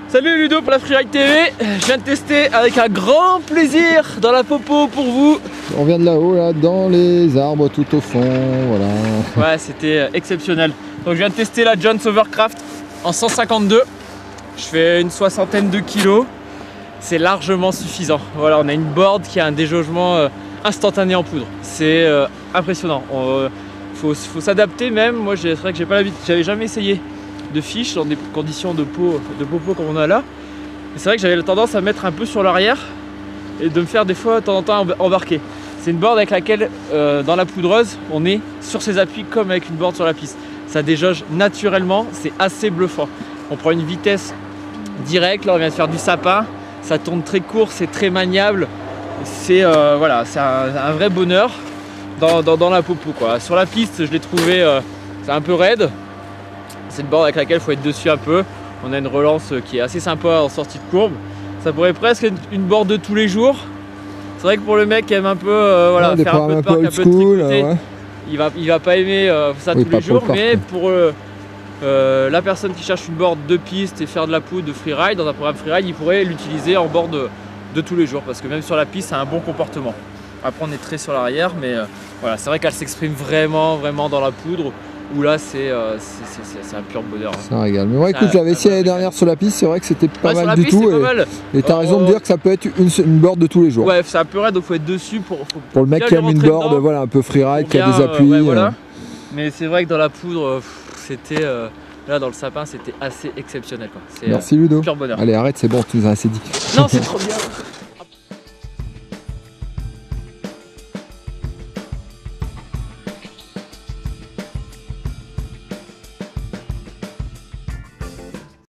Salut Ludo pour la Freeride TV, je viens de tester avec un grand plaisir dans la popo pour vous. On vient de là-haut, là, dans les arbres tout au fond, voilà. Ouais, c'était exceptionnel. Donc je viens de tester la John's Overcraft en 152. Je fais une soixantaine de kilos. C'est largement suffisant. Voilà, on a une board qui a un déjaugement instantané en poudre. C'est impressionnant. Faut s'adapter même. Moi, c'est vrai que j'avais jamais essayé de fiche dans des conditions de popo comme on a là. Et c'est vrai que j'avais tendance à mettre un peu sur l'arrière et de me faire des fois de temps en temps embarquer. C'est une board avec laquelle dans la poudreuse on est sur ses appuis comme avec une board sur la piste. Ça déjauge naturellement, c'est assez bluffant. On prend une vitesse directe, là on vient de faire du sapin, ça tourne très court, c'est très maniable. C'est voilà, c'est un vrai bonheur dans la popo quoi. Sur la piste je l'ai trouvé c'est un peu raide. C'est une board avec laquelle il faut être dessus un peu. On a une relance qui est assez sympa en sortie de courbe. Ça pourrait presque être une board de tous les jours. C'est vrai que pour le mec qui aime un peu voilà, faire un peu de parc, un peu de tricoter, ouais. il va pas aimer ça tous les jours. Mais pour la personne qui cherche une board de piste et faire de la poudre de freeride, dans un programme freeride, il pourrait l'utiliser en board de tous les jours. Parce que même sur la piste, c'est un bon comportement. Après on est très sur l'arrière, mais voilà, c'est vrai qu'elle s'exprime vraiment dans la poudre. Où là c'est un pur bonheur. C'est un régal. Mais ouais, écoute, j'avais essayé l'année dernière sur la piste, c'est vrai que c'était pas mal du tout. Et t'as raison de dire que ça peut être une board de tous les jours. Ouais, c'est un peu raide, donc faut être dessus pour le mec qui aime une board, voilà, un peu freeride, qui a des appuis. Ouais, voilà. Mais c'est vrai que dans la poudre, c'était là dans le sapin, c'était assez exceptionnel quoi. Merci Ludo. Pur bonheur. Allez, arrête, c'est bon, tu nous as assez dit. Non, c'est trop bien.